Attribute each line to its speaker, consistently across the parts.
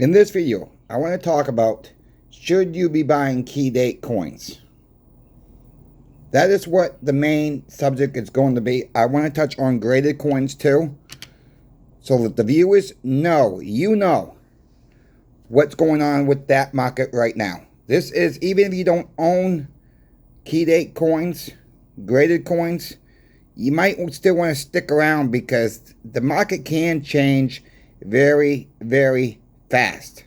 Speaker 1: In this video, I want to talk about, should you be buying key date coins? That is what the main subject is going to be. I want to touch on graded coins too, so that the viewers know, what's going on with that market right now. This is, even if you don't own key date coins, graded coins, you might still want to stick around because the market can change very, very fast.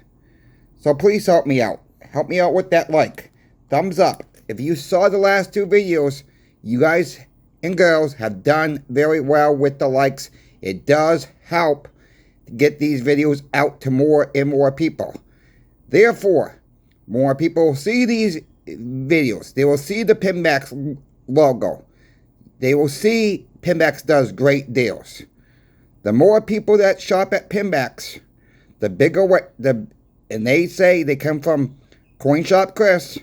Speaker 1: So please help me out. Help me out with that like. Thumbs up. If you saw the last two videos, you guys and girls have done very well with the likes. It does help to get these videos out to more and more people. Therefore, more people will see these videos. They will see the Pinbacks logo. They will see Pinbacks does great deals. The more people that shop at Pinbacks, the bigger and they say they come from Coin Shop Chris,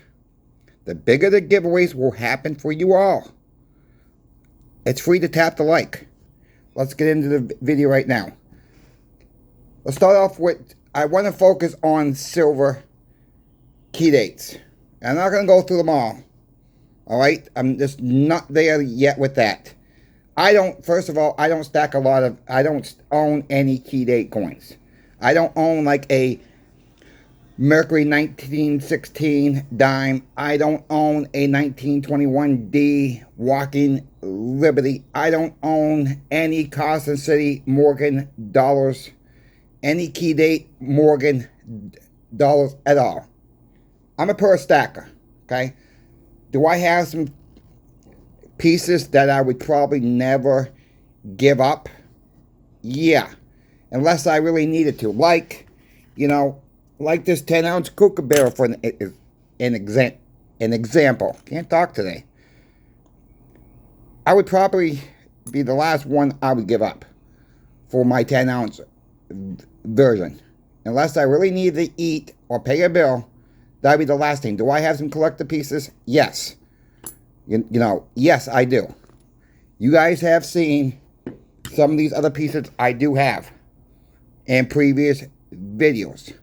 Speaker 1: the bigger the giveaways will happen for you all. It's free to tap the like. Let's get into the video right now. Let's start off with, I want to focus on silver key dates. I'm not going to go through them all. Alright? I'm just not there yet with that. First of all, I don't own any key date coins. I don't own like a Mercury 1916 dime. I don't own a 1921D Walking Liberty. I don't own any Carson City Morgan dollars, any key date Morgan dollars at all. I'm a pure stacker, okay? Do I have some pieces that I would probably never give up? Yeah, unless I really needed to. Like, like this 10-ounce Kookaburra for an example. Can't talk today. I would probably be the last one I would give up for my 10-ounce version. Unless I really need to eat or pay a bill, that would be the last thing. Do I have some collector pieces? Yes. Yes, I do. You guys have seen some of these other pieces I do have in previous videos.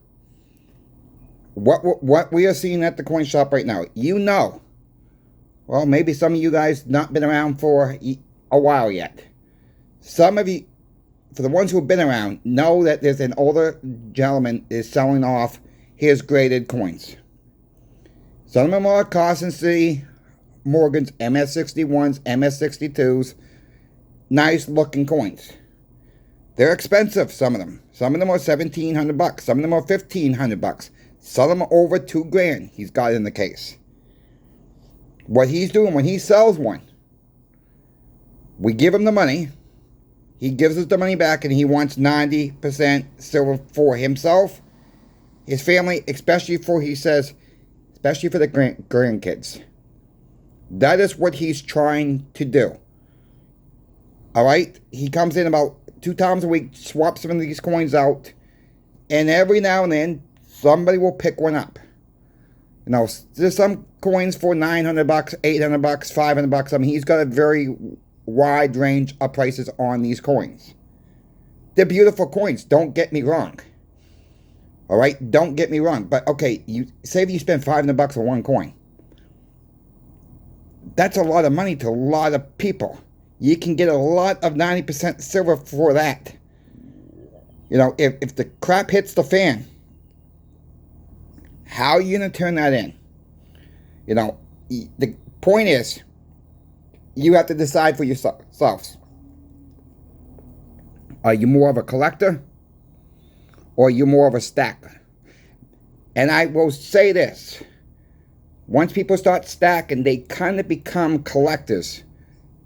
Speaker 1: What we are seeing at the coin shop right now, well, maybe some of you guys not been around for a while yet. Some of you, for the ones who have been around, know that there's an older gentleman is selling off his graded coins. Some of them are Carson City Morgan's, MS61s, MS62s, nice looking coins. They're expensive, some of them. Some of them are $1,700. Some of them are $1,500. Some of them are over $2,000 he's got in the case. What he's doing when he sells one, we give him the money. He gives us the money back, and he wants 90% silver for himself, his family, especially for the grandkids. That is what he's trying to do. Alright? He comes in about 2 times a week, swaps some of these coins out, and every now and then, somebody will pick one up. There's some coins for $900, $800, $500. I mean, he's got a very wide range of prices on these coins. They're beautiful coins, don't get me wrong. Alright, don't get me wrong. But okay, say if you spend $500 on one coin. That's a lot of money to a lot of people. You can get a lot of 90% silver for that. If the crap hits the fan, how are you going to turn that in? The point is, you have to decide for yourselves. Are you more of a collector, or are you more of a stacker? And I will say this. Once people start stacking, they kind of become collectors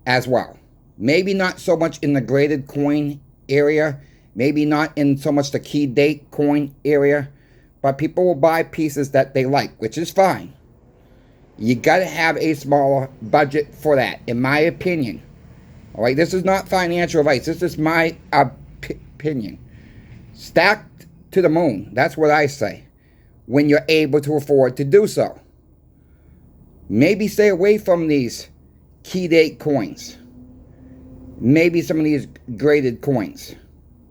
Speaker 1: as well. Maybe not so much in the graded coin area. Maybe not in so much the key date coin area. But people will buy pieces that they like, which is fine. You got to have a smaller budget for that, in my opinion. All right, this is not financial advice. This is my opinion. Stacked to the moon. That's what I say. When you're able to afford to do so. Maybe stay away from these key date coins. Maybe some of these graded coins.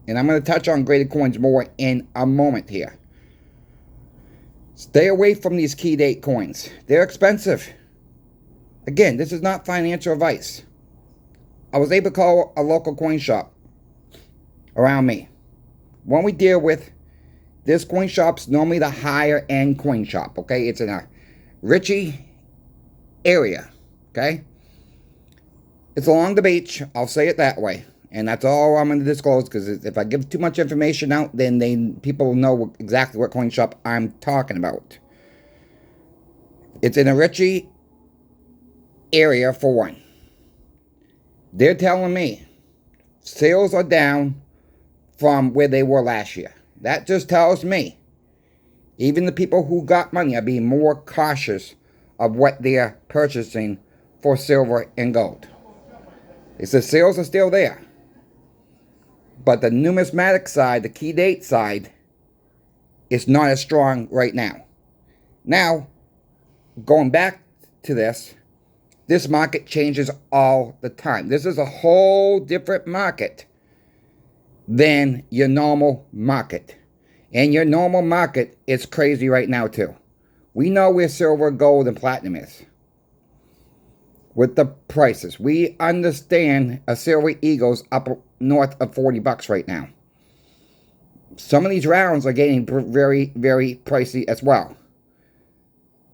Speaker 1: And I'm going to touch on graded coins more in a moment here. Stay away from these key date coins. They're expensive. Again, this is not financial advice. I was able to call a local coin shop around me. When we deal with this coin shop's normally the higher end coin shop, okay? It's in a Ritchie area, okay? It's along the beach, I'll say it that way. And that's all I'm going to disclose, because if I give too much information out, then people will know exactly what coin shop I'm talking about. It's in a Ritchie area for one. They're telling me sales are down from where they were last year. That just tells me even the people who got money are being more cautious of what they're purchasing for silver and gold. It says sales are still there, but the numismatic side, the key date side, is not as strong right now. Now, going back to this market changes all the time. This is a whole different market than your normal market. And your normal market is crazy right now too. We know where silver, gold, and platinum is with the prices. We understand a silver eagle's up north of $40 right now. Some of these rounds are getting very, very pricey as well.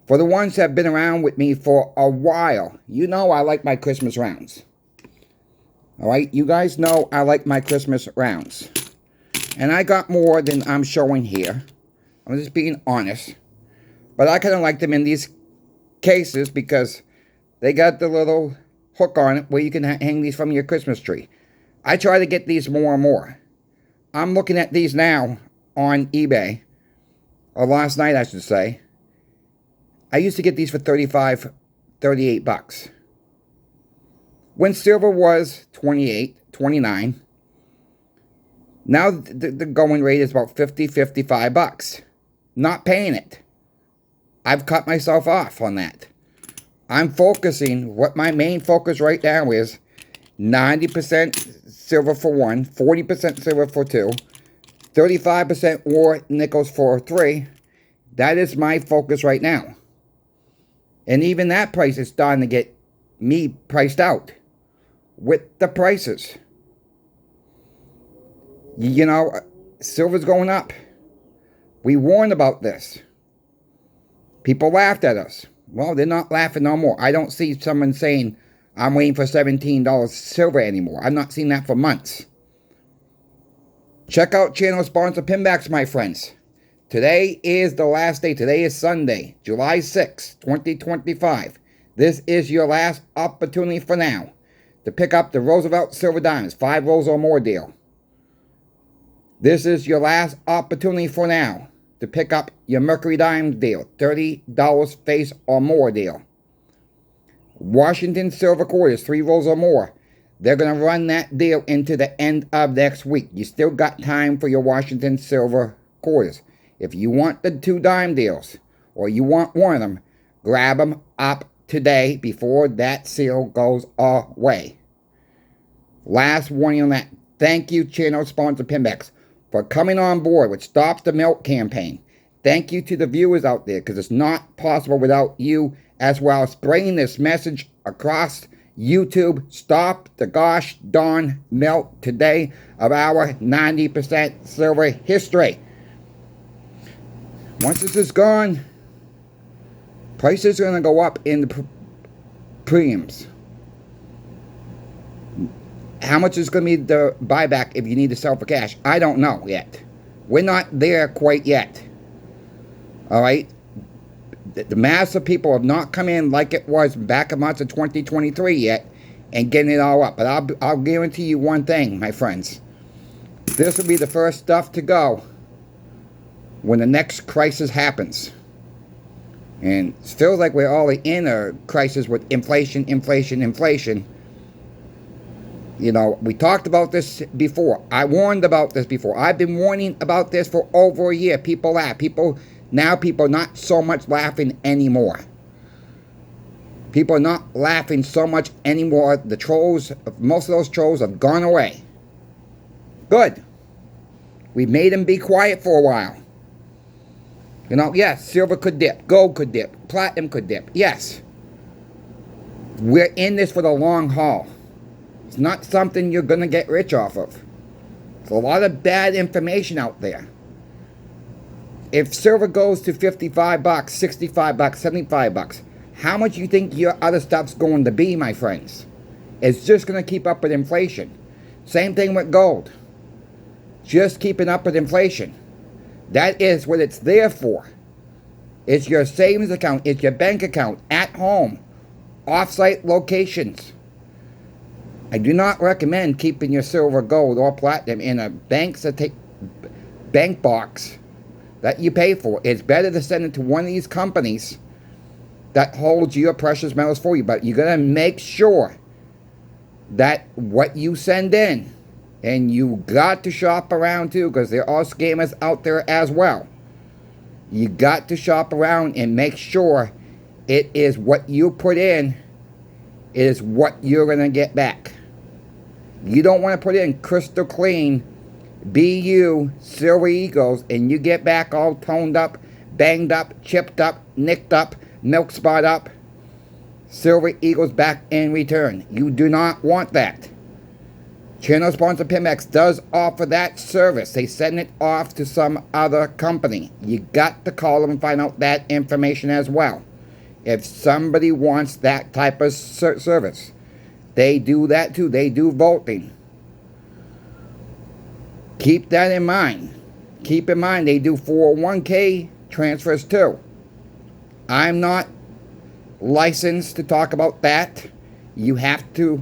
Speaker 1: For the ones that have been around with me for a while, you know I like my Christmas rounds. Alright, you guys know I like my Christmas rounds. And I got more than I'm showing here. I'm just being honest. But I kind of like them in these cases because they got the little hook on it where you can hang these from your Christmas tree. I try to get these more and more. I'm looking at these now on eBay. Or last night, I should say. I used to get these for $35, $38. When silver was $28, $29. Now the going rate is about $50, $55. Not paying it. I've cut myself off on that. I'm focusing, what my main focus right now is 90% silver for 1, 40% silver for 2, 35% war nickels for 3. That is my focus right now. And even that price is starting to get me priced out with the prices. You know, silver's going up. We warned about this. People laughed at us. Well, they're not laughing no more. I don't see someone saying, I'm waiting for $17 silver anymore. I've not seen that for months. Check out channel sponsor Pinbacks, my friends. Today is the last day. Today is Sunday, July 6, 2025. This is your last opportunity for now to pick up the Roosevelt Silver Diamonds, 5 rolls or more deal. This is your last opportunity for now to pick up your Mercury Diamond deal, $30 face or more deal. Washington Silver Quarters, 3 rolls or more. They're going to run that deal into the end of next week. You still got time for your Washington Silver Quarters. If you want the 2 dime deals, or you want one of them, grab them up today before that sale goes away. Last warning on that. Thank you, channel sponsor Pinbacks, for coming on board with Stop the Milk campaign. Thank you to the viewers out there, because it's not possible without you as well. Spreading this message across YouTube. Stop the gosh darn melt today of our 90% silver history. Once this is gone, prices are going to go up in the premiums. How much is going to be the buyback if you need to sell for cash? I don't know yet. We're not there quite yet. Alright? The mass of people have not come in like it was back in March of 2023 yet and getting it all up. But I'll guarantee you one thing, my friends. This will be the first stuff to go when the next crisis happens. And it feels like we're all in a crisis with inflation. You know, we talked about this before. I warned about this before. I've been warning about this for over a year. People laugh. People are not so much laughing anymore. People are not laughing so much anymore. The trolls, most of those trolls have gone away. Good. We made them be quiet for a while. Yes, silver could dip, gold could dip, platinum could dip. Yes. We're in this for the long haul. It's not something you're going to get rich off of. There's a lot of bad information out there. If silver goes to 55 bucks, 65 bucks, 75 bucks, how much do you think your other stuff's going to be, my friends? It's just going to keep up with inflation. Same thing with gold. Just keeping up with inflation. That is what it's there for. It's your savings account. It's your bank account at home. Off-site locations. I do not recommend keeping your silver, gold, or platinum in a bank box that you pay for. It's better to send it to one of these companies that holds your precious metals for you. But you're going to make sure that what you send in, and you got to shop around too, because there are scammers out there as well. You got to shop around and make sure it is what you put in is what you're going to get back. You don't want to put in crystal clean BU Silver Eagles and you get back all toned up, banged up, chipped up, nicked up, milk spot up Silver Eagles back in return. You do not want that. Channel sponsor Pimex does offer that service. They send it off to some other company. You got to call them and find out that information as well. If somebody wants that type of service, they do that too. They do vaulting. Keep that in mind. Keep in mind they do 401k transfers too. I'm not licensed to talk about that. You have to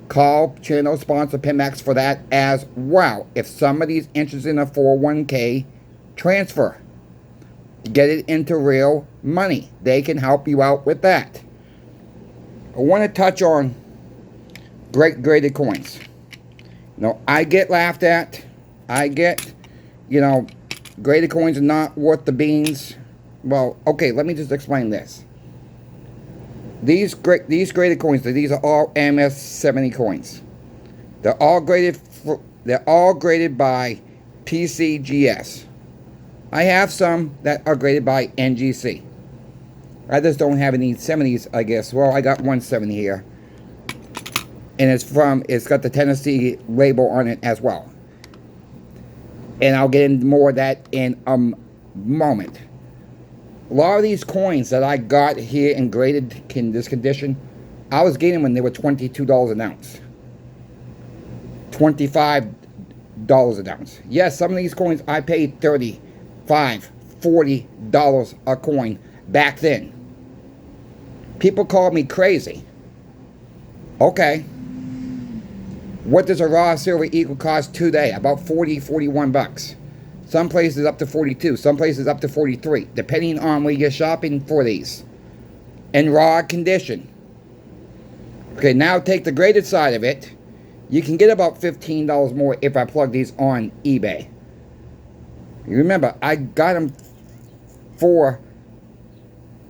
Speaker 1: call channel sponsor Pimex for that as well. If somebody's interested in a 401k transfer, get it into real money, they can help you out with that. I want to touch on graded coins. I get laughed at. I get, graded coins are not worth the beans. Well, okay, let me just explain this. These graded coins, these are all MS70 coins. They're all graded by TCGS. I have some that are graded by NGC. I just don't have any 70s, I guess. Well, I got 170 here. And it's got the Tennessee label on it as well. And I'll get into more of that in a moment. A lot of these coins that I got here in graded in this condition, I was getting when they were $22 an ounce. $25 an ounce. Yes, some of these coins I paid $35, $40 a coin back then. People called me crazy. Okay. What does a raw silver eagle cost today? About 40, 41 bucks. Some places up to 42. Some places up to 43. Depending on where you're shopping for these. In raw condition. Okay, now take the graded side of it. You can get about $15 more if I plug these on eBay. You remember, I got them for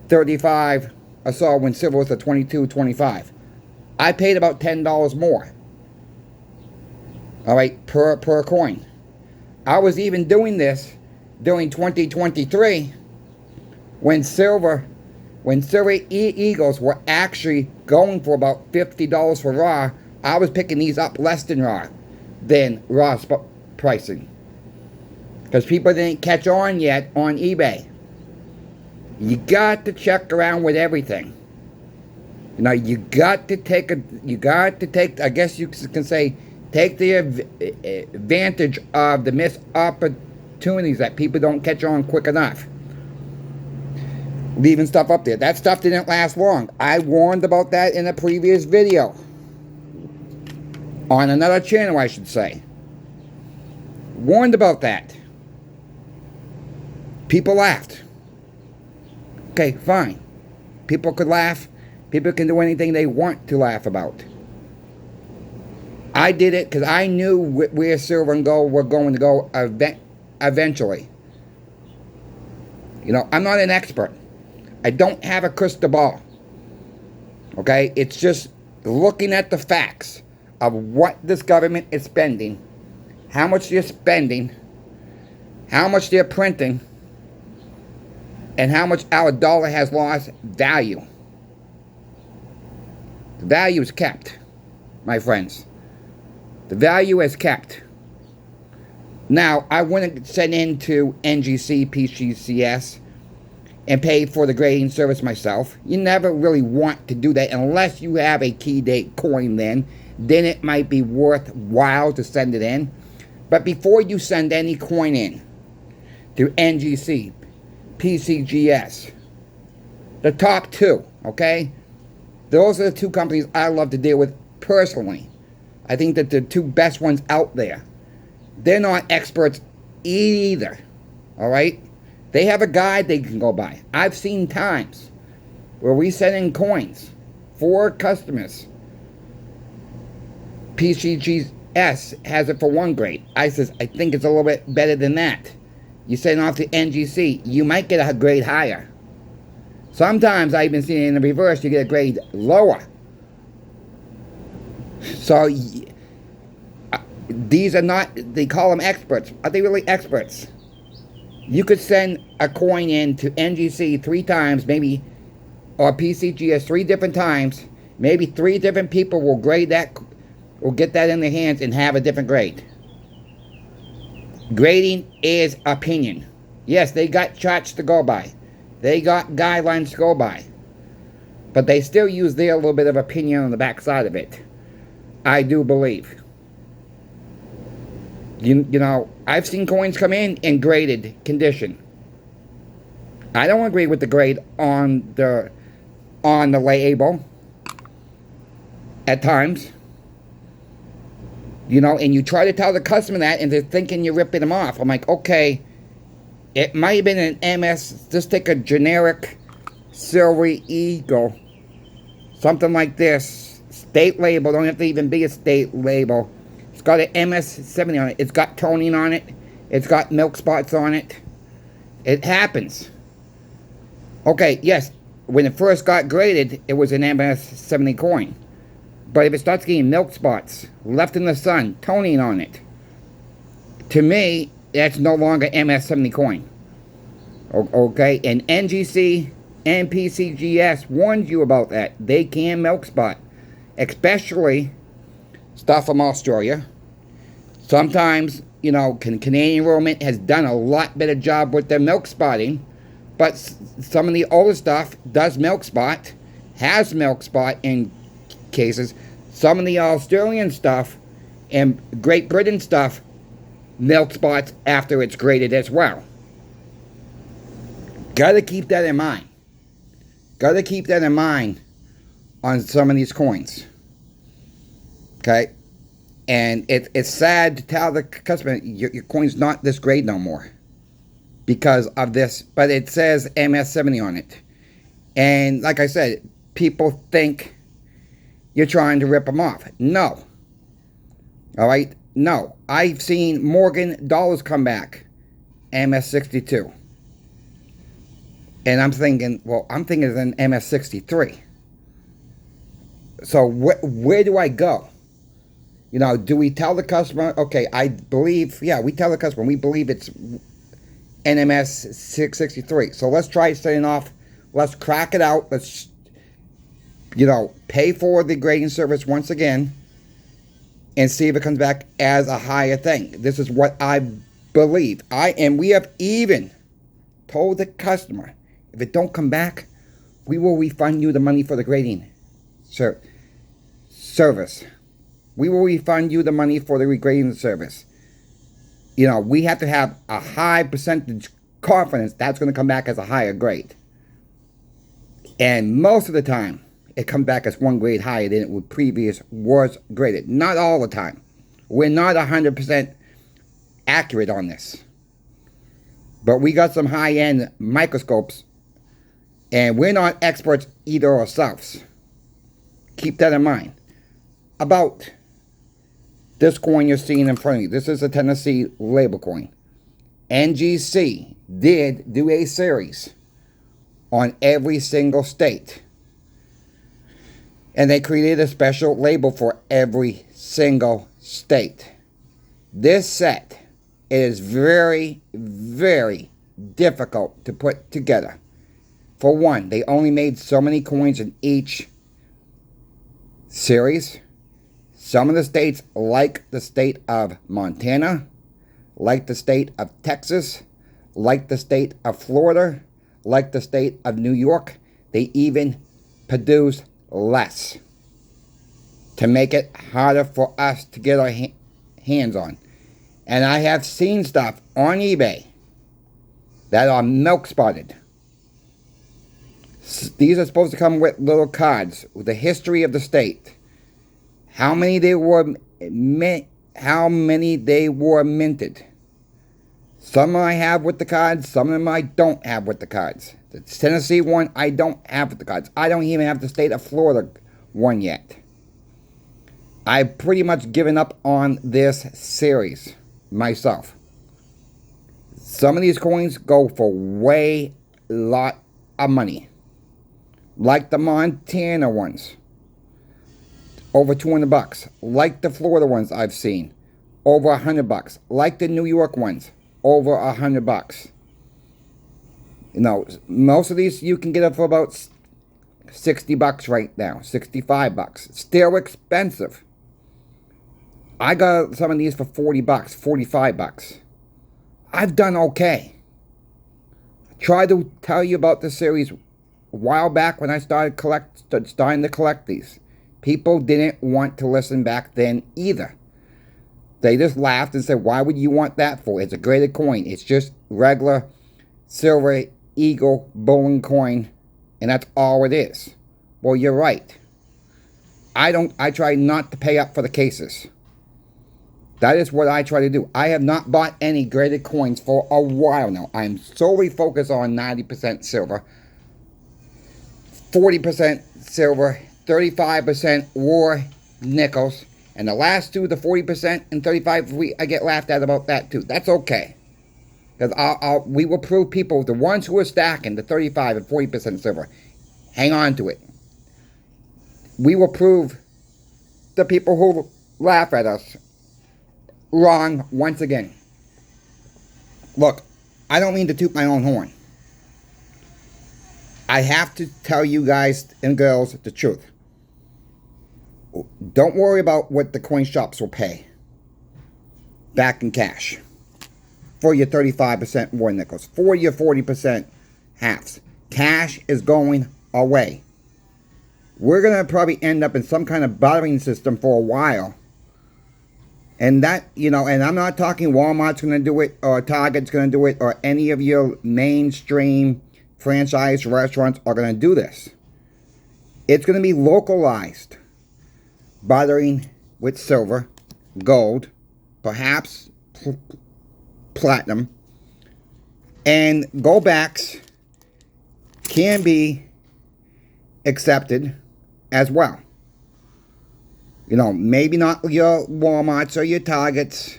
Speaker 1: $35 I saw when silver was at $22, $25. I paid about $10 more. Alright, per coin. I was even doing this during 2023 when silver eagles were actually going for about $50 for raw. I was picking these up less than raw pricing. Because people didn't catch on yet on eBay. You got to check around with everything. You got to take, I guess you can say, take the advantage of the missed opportunities that people don't catch on quick enough. Leaving stuff up there. That stuff didn't last long. I warned about that in a previous video. On another channel, I should say. Warned about that. People laughed. Okay, fine. People could laugh. People can do anything they want to laugh about. I did it because I knew where silver and gold were going to go eventually. I'm not an expert. I don't have a crystal ball. Okay? It's just looking at the facts of what this government is spending, how much they're spending, how much they're printing, and how much our dollar has lost value. The value is kept, my friends. The value is kept. Now, I wouldn't send into NGC, PCGS, and pay for the grading service myself. You never really want to do that unless you have a key date coin then it might be worthwhile to send it in. But before you send any coin in to NGC, PCGS, the top two, okay? Those are the two companies I love to deal with personally. I think that the two best ones out there. They're not experts either, all right? They have a guide they can go by. I've seen times where we send in coins for customers. PCGS has it for 1 grade. I says, I think it's a little bit better than that. You send off to NGC, you might get a grade higher. Sometimes I've even seen it in the reverse, you get a grade lower. So, these are not, they call them experts. Are they really experts? You could send a coin in to NGC 3 times, maybe, or PCGS 3 different times. Maybe 3 different people will grade that, will get that in their hands and have a different grade. Grading is opinion. Yes, they got charts to go by. They got guidelines to go by. But they still use their little bit of opinion on the backside of it. I do believe. You know, I've seen coins come in graded condition. I don't agree with the grade on the label at times. You know, and you try to tell the customer that, and they're thinking you're ripping them off. I'm like, okay, it might have been an MS, just take a generic Silvery Eagle, something like this, state label, don't have to even be a state label. It's got an MS-70 on it, it's got toning on it, it's got milk spots on it. It happens. Okay, yes, when it first got graded, it was an MS-70 coin. But if it starts getting milk spots, left in the sun, toning on it, to me, that's no longer MS-70 coin. Okay, and NGC and PCGS warned you about that. They can milk spot, especially stuff from Australia. Sometimes, you know, Canadian Royal Mint has done a lot better job with their milk spotting, but some of the older stuff does milk spot, has milk spot in cases. Some of the Australian stuff and Great Britain stuff milk spots after it's graded as well. Gotta keep that in mind. Gotta keep that in mind on some of these coins. Okay? And it's sad to tell the customer your coin's not this grade no more because of this, but it says MS-70 on it. And like I said, people think you're trying to rip them off. No. All right? No. I've seen Morgan dollars come back. MS-62. And I'm thinking, well, I'm thinking it's an MS-63. So where do I go? You know, do we tell the customer, okay, I believe, yeah, we tell the customer, we believe it's an MS-663. So let's try setting off, let's crack it out, let's, you know, pay for the grading service once again and see if it comes back as a higher thing. This is what I believe. And we have even told the customer, if it don't come back, we will refund you the money for the grading service. We will refund you the money for the regrading service. You know, we have to have a high percentage confidence that's going to come back as a higher grade. And most of the time, it comes back as 1 grade higher than it would previous was graded. Not all the time. We're not 100% accurate on this. But we got some high-end microscopes, and we're not experts either ourselves. Keep that in mind. About this coin you're seeing in front of you. This is a Tennessee label coin. NGC did do a series on every single state. And they created a special label for every single state. This set is very, very difficult to put together. For one, they only made so many coins in each series. Some of the states, like the state of Montana, like the state of Texas, like the state of Florida, like the state of New York, they even produce less to make it harder for us to get our hands on. And I have seen stuff on eBay that are milk spotted. These are supposed to come with little cards with the history of the state, how many they were minted. Some I have with the cards, some of them I don't have with the cards. The Tennessee one I don't have with the cards. I don't even have the state of Florida one yet. I've pretty much given up on this series myself. Some of these coins go for way lot of money. Like the Montana ones, over $200. Like the Florida ones I've seen, over $100. Like the New York ones, over $100. You know, most of these you can get it for about $60 right now, $65. Still expensive. I got some of these for $40, $45. I've done okay. I tried to tell you about this series a while back when I starting to collect these. People didn't want to listen back then either. They just laughed and said, why would you want that for? It's a graded coin. It's just regular silver eagle bowling coin, and that's all it is. Well, you're right. I try not to pay up for the cases. That is what I try to do. I have not bought any graded coins for a while now. I'm solely focused on 90% silver, 40% silver, 35% war nickels, and the last two, the 40% and 35%, I get laughed at about that too. That's okay. Because we will prove people, the ones who are stacking the 35 and 40% silver, hang on to it. We will prove the people who laugh at us wrong once again. Look, I don't mean to toot my own horn. I have to tell you guys and girls the truth. Don't worry about what the coin shops will pay back in cash for your 35% war nickels, for your 40% halves. Cash is going away. We're going to probably end up in some kind of bartering system for a while. And that, you know, and I'm not talking Walmart's going to do it, or Target's going to do it, or any of your mainstream franchise restaurants are going to do this. It's going to be localized. Bartering with silver, gold, perhaps platinum, and goldbacks can be accepted as well. You know, maybe not your Walmarts or your Targets,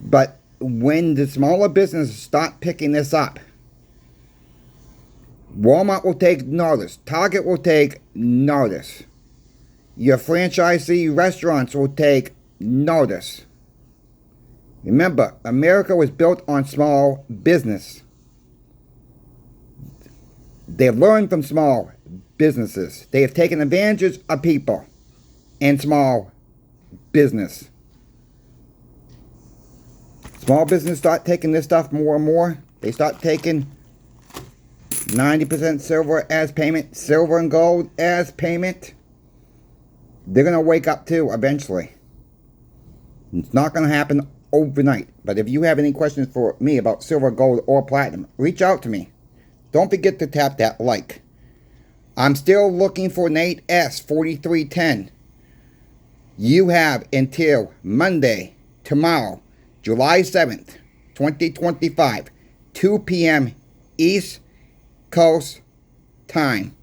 Speaker 1: but when the smaller businesses start picking this up, Walmart will take notice. Target will take notice. Your franchisee restaurants will take notice. Remember, America was built on small business. They've learned from small businesses. They have taken advantage of people and small business. Small business start taking this stuff more and more. They start taking 90% silver as payment, silver and gold as payment. They're going to wake up too eventually. It's not going to happen overnight. But if you have any questions for me about silver, gold, or platinum, reach out to me. Don't forget to tap that like. I'm still looking for Nate S. 4310. You have until Monday, tomorrow, July 7th, 2025, 2 p.m. East Coast time.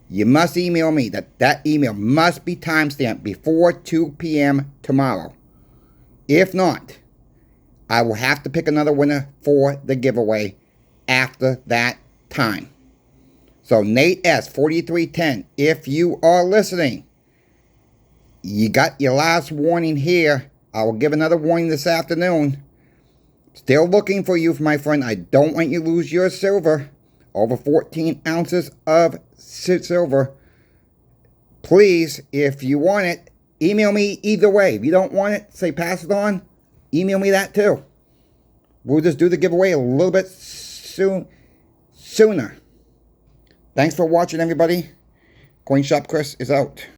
Speaker 1: You must email me. That email must be timestamped before 2 p.m. tomorrow. If not, I will have to pick another winner for the giveaway after that time. So Nate S. 4310, if you are listening, you got your last warning here. I will give another warning this afternoon. Still looking for you, my friend. I don't want you to lose your silver over 14 ounces of silver. Please, if you want it, email me either way. If you don't want it, say pass it on, email me that too. We'll just do the giveaway a little bit sooner. Thanks for watching, everybody. Coin Shop Chris is out.